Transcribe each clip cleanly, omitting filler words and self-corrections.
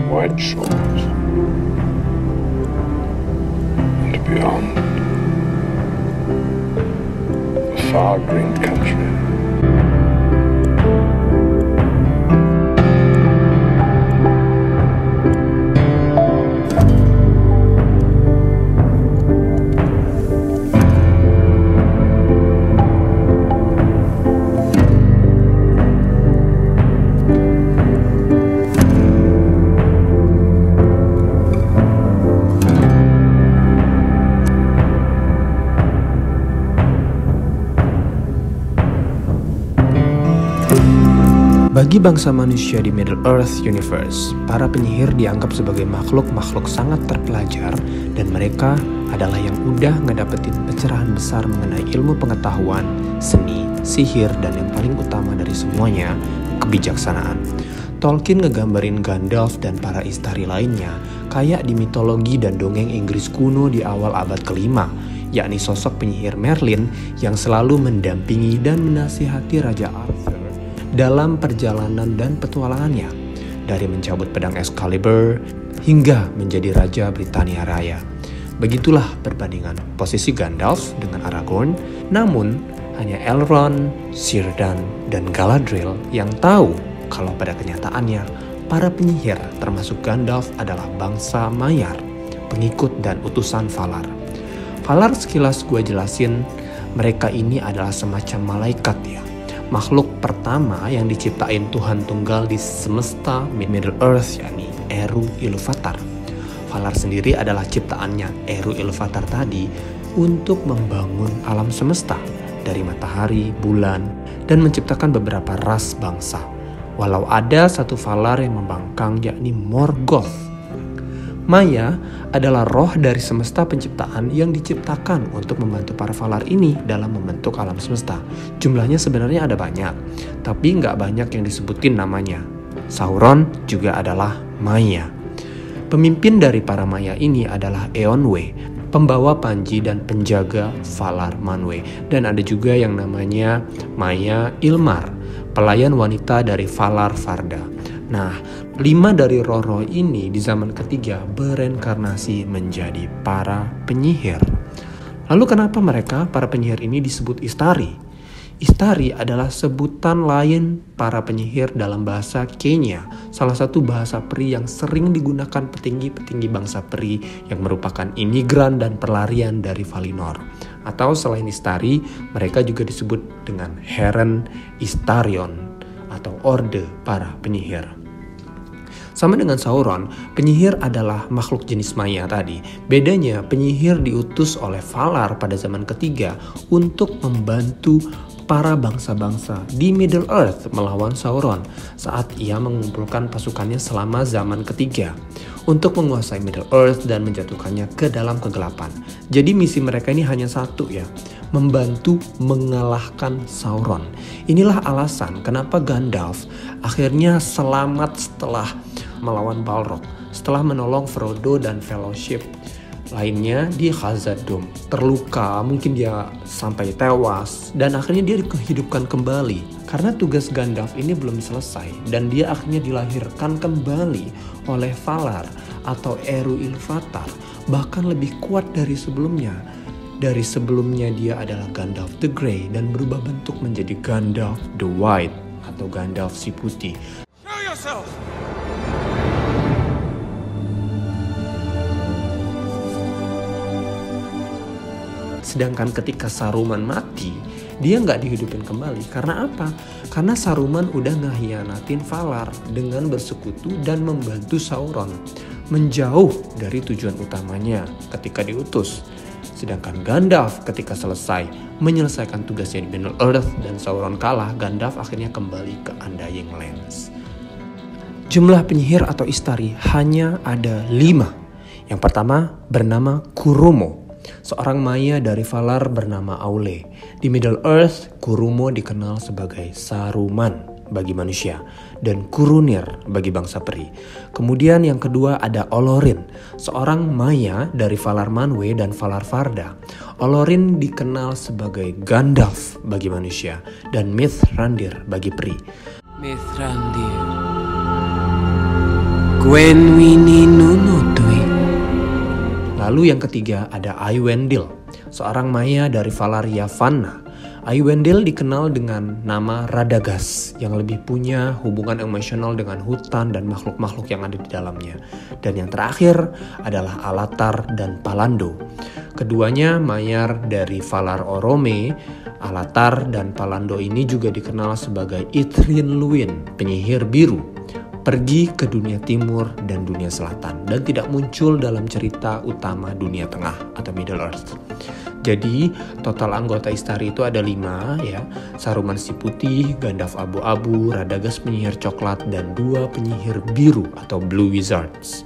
white shores, and beyond, a far green country. Bagi bangsa manusia di Middle Earth Universe, para penyihir dianggap sebagai makhluk-makhluk sangat terpelajar dan mereka adalah yang udah ngedapetin pencerahan besar mengenai ilmu pengetahuan, seni, sihir, dan yang paling utama dari semuanya, kebijaksanaan. Tolkien ngegambarin Gandalf dan para istari lainnya kayak di mitologi dan dongeng Inggris kuno di awal abad kelima, yakni sosok penyihir Merlin yang selalu mendampingi dan menasihati Raja Arthur dalam perjalanan dan petualangannya, dari mencabut pedang Excalibur hingga menjadi Raja Britania Raya. Begitulah perbandingan posisi Gandalf dengan Aragorn, namun hanya Elrond, Círdan, dan Galadriel yang tahu kalau pada kenyataannya para penyihir termasuk Gandalf adalah bangsa Maiar, pengikut dan utusan Valar. Valar sekilas gue jelasin, mereka ini adalah semacam malaikat ya. Makhluk pertama yang diciptain Tuhan Tunggal di semesta Middle Earth, yakni Eru Ilúvatar. Valar sendiri adalah ciptaannya Eru Ilúvatar tadi untuk membangun alam semesta dari matahari, bulan, dan menciptakan beberapa ras bangsa. Walau ada satu Valar yang membangkang, yakni Morgoth. Maya adalah roh dari semesta penciptaan yang diciptakan untuk membantu para Valar ini dalam membentuk alam semesta. Jumlahnya sebenarnya ada banyak, tapi nggak banyak yang disebutin namanya. Sauron juga adalah Maya. Pemimpin dari para Maya ini adalah Eonwe, pembawa panji dan penjaga Valar Manwe. Dan ada juga yang namanya Maya Ilmar, pelayan wanita dari Valar Varda. Nah, 5 dari roh-roh ini di zaman ketiga bereinkarnasi menjadi para penyihir. Lalu kenapa mereka, para penyihir ini disebut Istari? Istari adalah sebutan lain para penyihir dalam bahasa Kenya, salah satu bahasa peri yang sering digunakan petinggi-petinggi bangsa peri yang merupakan imigran dan pelarian dari Valinor. Atau selain Istari, mereka juga disebut dengan Heren Istarion atau Orde para penyihir. Sama dengan Sauron, penyihir adalah makhluk jenis Maya tadi. Bedanya, penyihir diutus oleh Valar pada zaman ketiga untuk membantu para bangsa-bangsa di Middle Earth melawan Sauron saat ia mengumpulkan pasukannya selama zaman ketiga untuk menguasai Middle Earth dan menjatuhkannya ke dalam kegelapan. Jadi misi mereka ini hanya satu ya, membantu mengalahkan Sauron. Inilah alasan kenapa Gandalf akhirnya selamat setelah melawan Balrog, setelah menolong Frodo dan Fellowship lainnya di Khazad-dûm. Terluka, mungkin dia sampai tewas, dan akhirnya dia dihidupkan kembali. Karena tugas Gandalf ini belum selesai, dan dia akhirnya dilahirkan kembali oleh Valar atau Eru Ilúvatar, bahkan lebih kuat dari sebelumnya. Dari sebelumnya dia adalah Gandalf the Grey dan berubah bentuk menjadi Gandalf the White atau Gandalf si putih. Show yourself! Sedangkan ketika Saruman mati, dia nggak dihidupin kembali. Karena apa? Karena Saruman udah ngehianatin Valar dengan bersekutu dan membantu Sauron menjauh dari tujuan utamanya ketika diutus. Sedangkan Gandalf ketika selesai menyelesaikan tugasnya di Middle Earth dan Sauron kalah, Gandalf akhirnya kembali ke Undying Lands. Jumlah penyihir atau Istari hanya ada 5. Yang pertama bernama Kurumo, seorang Maya dari Valar bernama Aule. Di Middle Earth, Kurumo dikenal sebagai Saruman bagi manusia dan Kurunir bagi bangsa peri. Kemudian yang kedua ada Olorin, seorang Maya dari Valar Manwe dan Valar Varda. Olorin dikenal sebagai Gandalf bagi manusia dan Mithrandir bagi peri. Mithrandir, Lalu yang ketiga ada Aywendil, seorang Maya dari Valar Yavanna. Aywendil dikenal dengan nama Radagast yang lebih punya hubungan emosional dengan hutan dan makhluk-makhluk yang ada di dalamnya. Dan yang terakhir adalah Alatar dan Palando. Keduanya Mayar dari Valar Orome. Alatar dan Palando ini juga dikenal sebagai Ithrin Luin, penyihir biru, pergi ke dunia timur dan dunia selatan dan tidak muncul dalam cerita utama dunia tengah atau Middle Earth. Jadi total anggota Istari itu ada 5 ya, Saruman si putih, Gandalf abu-abu, Radagast penyihir coklat, dan 2 penyihir biru atau Blue Wizards.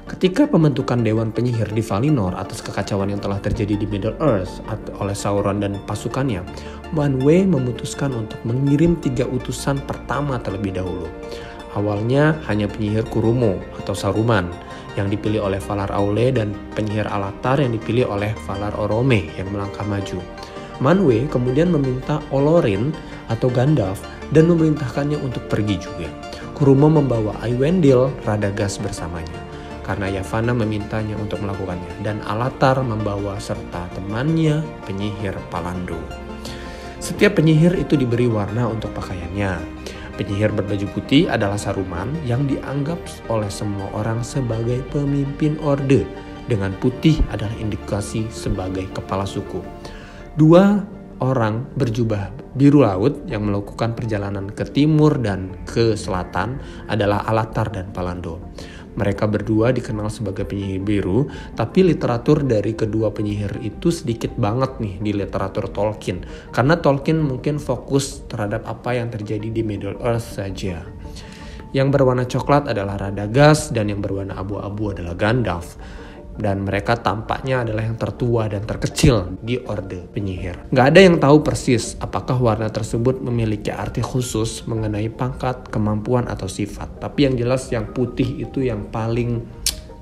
Ketika pembentukan Dewan Penyihir di Valinor atas kekacauan yang telah terjadi di Middle Earth oleh Sauron dan pasukannya, Manwë memutuskan untuk mengirim 3 utusan pertama terlebih dahulu. Awalnya hanya penyihir Kurumo atau Saruman yang dipilih oleh Valar Aule dan penyihir Alatar yang dipilih oleh Valar Orome yang melangkah maju. Manwë kemudian meminta Olorin atau Gandalf dan memerintahkannya untuk pergi juga. Kurumo membawa Aywendil, Radagast bersamanya karena Yavanna memintanya untuk melakukannya, dan Alatar membawa serta temannya penyihir Palando. Setiap penyihir itu diberi warna untuk pakaiannya. Penyihir berbaju putih adalah Saruman yang dianggap oleh semua orang sebagai pemimpin orde, dengan putih adalah indikasi sebagai kepala suku. 2 orang berjubah biru laut yang melakukan perjalanan ke timur dan ke selatan adalah Alatar dan Palando. Mereka berdua dikenal sebagai penyihir biru, tapi literatur dari kedua penyihir itu sedikit banget nih di literatur Tolkien. Karena Tolkien mungkin fokus terhadap apa yang terjadi di Middle Earth saja. Yang berwarna coklat adalah Radagast dan yang berwarna abu-abu adalah Gandalf. Dan mereka tampaknya adalah yang tertua dan terkecil di Orde Penyihir. Gak ada yang tahu persis apakah warna tersebut memiliki arti khusus mengenai pangkat, kemampuan, atau sifat. Tapi yang jelas yang putih itu yang paling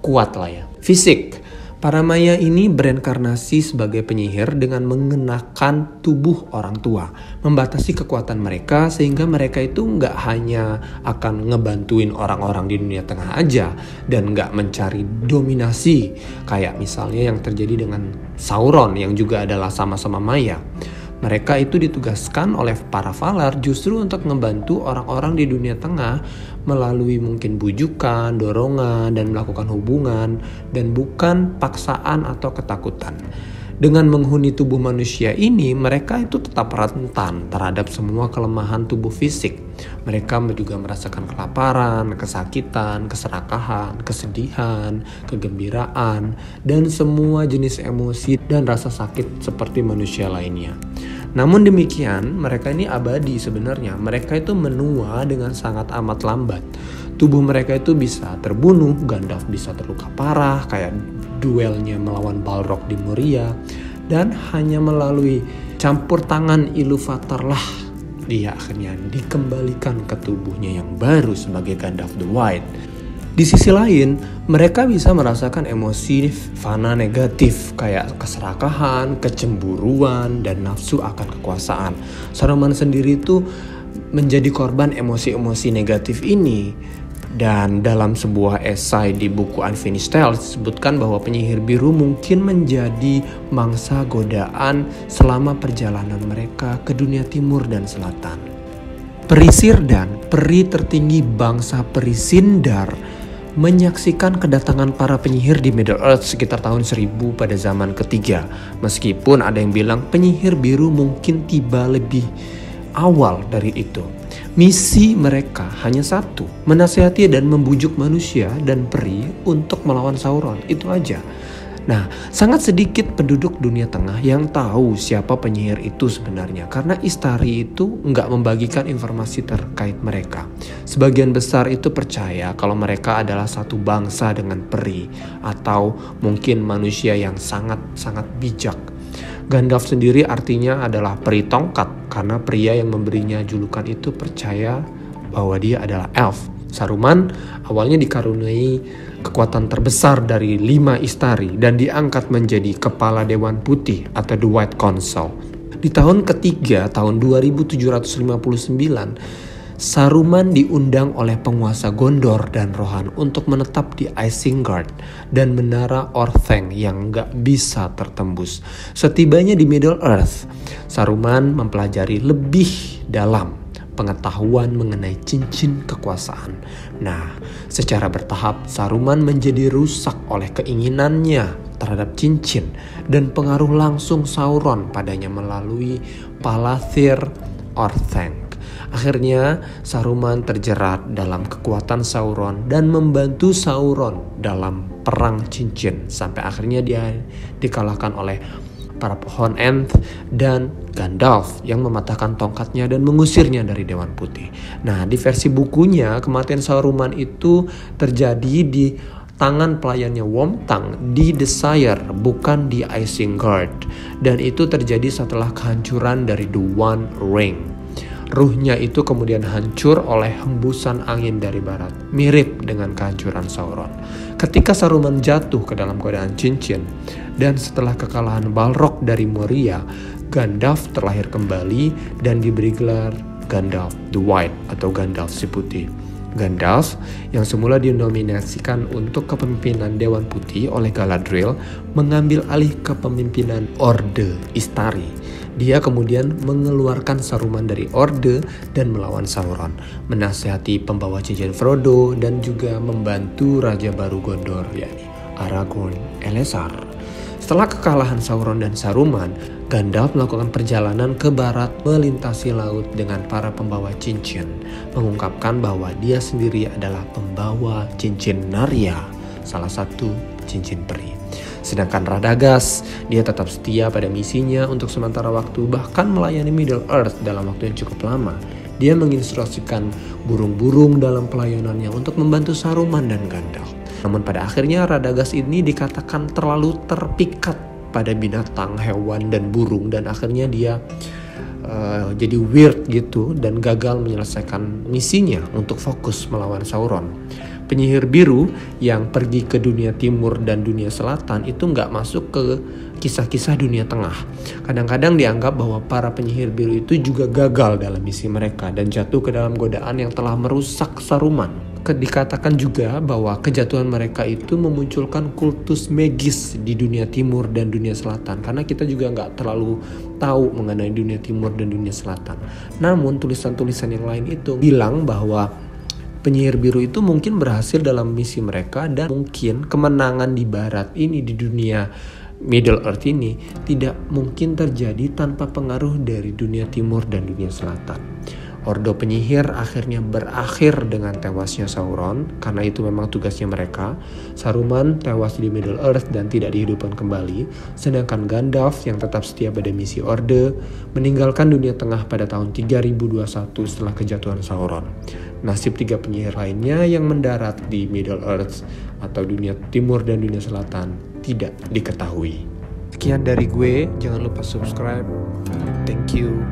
kuat lah ya. Fisik. Para Maya ini bereinkarnasi sebagai penyihir dengan mengenakan tubuh orang tua, membatasi kekuatan mereka sehingga mereka itu nggak hanya akan ngebantuin orang-orang di dunia tengah aja dan nggak mencari dominasi kayak misalnya yang terjadi dengan Sauron yang juga adalah sama-sama Maya. Mereka itu ditugaskan oleh para Valar justru untuk membantu orang-orang di dunia tengah melalui mungkin bujukan, dorongan, dan melakukan hubungan, dan bukan paksaan atau ketakutan. Dengan menghuni tubuh manusia ini, mereka itu tetap rentan terhadap semua kelemahan tubuh fisik. Mereka juga merasakan kelaparan, kesakitan, keserakahan, kesedihan, kegembiraan, dan semua jenis emosi dan rasa sakit seperti manusia lainnya. Namun demikian, mereka ini abadi sebenarnya. Mereka itu menua dengan sangat amat lambat. Tubuh mereka itu bisa terbunuh, Gandalf bisa terluka parah kayak duelnya melawan Balrog di Moria, dan hanya melalui campur tangan Ilúvatar lah dia akhirnya dikembalikan ke tubuhnya yang baru sebagai Gandalf the White. Di sisi lain, mereka bisa merasakan emosi fana negatif kayak keserakahan, kecemburuan, dan nafsu akan kekuasaan. Saruman sendiri itu menjadi korban emosi-emosi negatif ini. Dan dalam sebuah esai di buku Unfinished Tales disebutkan bahwa penyihir biru mungkin menjadi mangsa godaan selama perjalanan mereka ke dunia timur dan selatan. Peri Círdan, peri tertinggi bangsa peri Sindar, menyaksikan kedatangan para penyihir di Middle Earth sekitar tahun 1000 pada zaman ketiga. Meskipun ada yang bilang penyihir biru mungkin tiba lebih awal dari itu. Misi mereka hanya satu, menasihati dan membujuk manusia dan peri untuk melawan Sauron, itu aja. Nah, sangat sedikit penduduk dunia tengah yang tahu siapa penyihir itu sebenarnya, karena Istari itu nggak membagikan informasi terkait mereka. Sebagian besar itu percaya kalau mereka adalah satu bangsa dengan peri, atau mungkin manusia yang sangat-sangat bijak. Gandalf sendiri artinya adalah peri tongkat, karena pria yang memberinya julukan itu percaya bahwa dia adalah elf. Saruman awalnya dikaruniai kekuatan terbesar dari 5 Istari dan diangkat menjadi kepala Dewan Putih atau The White Council. Di tahun ketiga, tahun 2759, Saruman diundang oleh penguasa Gondor dan Rohan untuk menetap di Isengard dan menara Orthanc yang gak bisa tertembus. Setibanya di Middle Earth, Saruman mempelajari lebih dalam pengetahuan mengenai cincin kekuasaan. Nah, secara bertahap Saruman menjadi rusak oleh keinginannya terhadap cincin dan pengaruh langsung Sauron padanya melalui Palathir Orthanc. Akhirnya Saruman terjerat dalam kekuatan Sauron dan membantu Sauron dalam perang cincin sampai akhirnya dia dikalahkan oleh para pohon Ent dan Gandalf yang mematahkan tongkatnya dan mengusirnya dari Dewan Putih. Nah, di versi bukunya kematian Saruman itu terjadi di tangan pelayannya Wormtongue di The Shire, bukan di Isengard, dan itu terjadi setelah kehancuran dari The One Ring. Ruhnya itu kemudian hancur oleh hembusan angin dari barat, mirip dengan kehancuran Sauron. Ketika Saruman jatuh ke dalam godaan cincin, dan setelah kekalahan Balrog dari Moria, Gandalf terlahir kembali dan diberi gelar Gandalf the White atau Gandalf si Putih. Gandalf yang semula dinominasikan untuk kepemimpinan Dewan Putih oleh Galadriel mengambil alih kepemimpinan Orde Istari. Dia kemudian mengeluarkan Saruman dari Orde dan melawan Sauron, menasihati pembawa cincin Frodo dan juga membantu Raja baru Gondor yakni Aragorn Elessar. Setelah kekalahan Sauron dan Saruman, Gandalf melakukan perjalanan ke barat melintasi laut dengan para pembawa cincin, mengungkapkan bahwa dia sendiri adalah pembawa cincin Narya, salah satu cincin peri. Sedangkan Radagast, dia tetap setia pada misinya untuk sementara waktu, bahkan melayani Middle Earth dalam waktu yang cukup lama. Dia menginstruksikan burung-burung dalam pelayanannya untuk membantu Saruman dan Gandalf. Namun pada akhirnya Radagast ini dikatakan terlalu terpikat pada binatang, hewan, dan burung, dan akhirnya dia jadi weird gitu dan gagal menyelesaikan misinya untuk fokus melawan Sauron. Penyihir biru yang pergi ke dunia timur dan dunia selatan itu nggak masuk ke kisah-kisah dunia tengah. Kadang-kadang dianggap bahwa para penyihir biru itu juga gagal dalam misi mereka dan jatuh ke dalam godaan yang telah merusak Saruman. Dikatakan juga bahwa kejatuhan mereka itu memunculkan kultus magis di dunia timur dan dunia selatan, karena kita juga nggak terlalu tahu mengenai dunia timur dan dunia selatan. Namun tulisan-tulisan yang lain itu bilang bahwa penyihir biru itu mungkin berhasil dalam misi mereka dan mungkin kemenangan di barat ini, di dunia Middle Earth ini tidak mungkin terjadi tanpa pengaruh dari dunia timur dan dunia selatan. Ordo penyihir akhirnya berakhir dengan tewasnya Sauron, karena itu memang tugasnya mereka. Saruman tewas di Middle Earth dan tidak dihidupkan kembali, sedangkan Gandalf yang tetap setia pada misi Orde meninggalkan dunia tengah pada tahun 3021 setelah kejatuhan Sauron. Nasib 3 penyihir lainnya yang mendarat di Middle Earth atau dunia timur dan dunia selatan tidak diketahui. Sekian dari gue, jangan lupa subscribe. Thank you.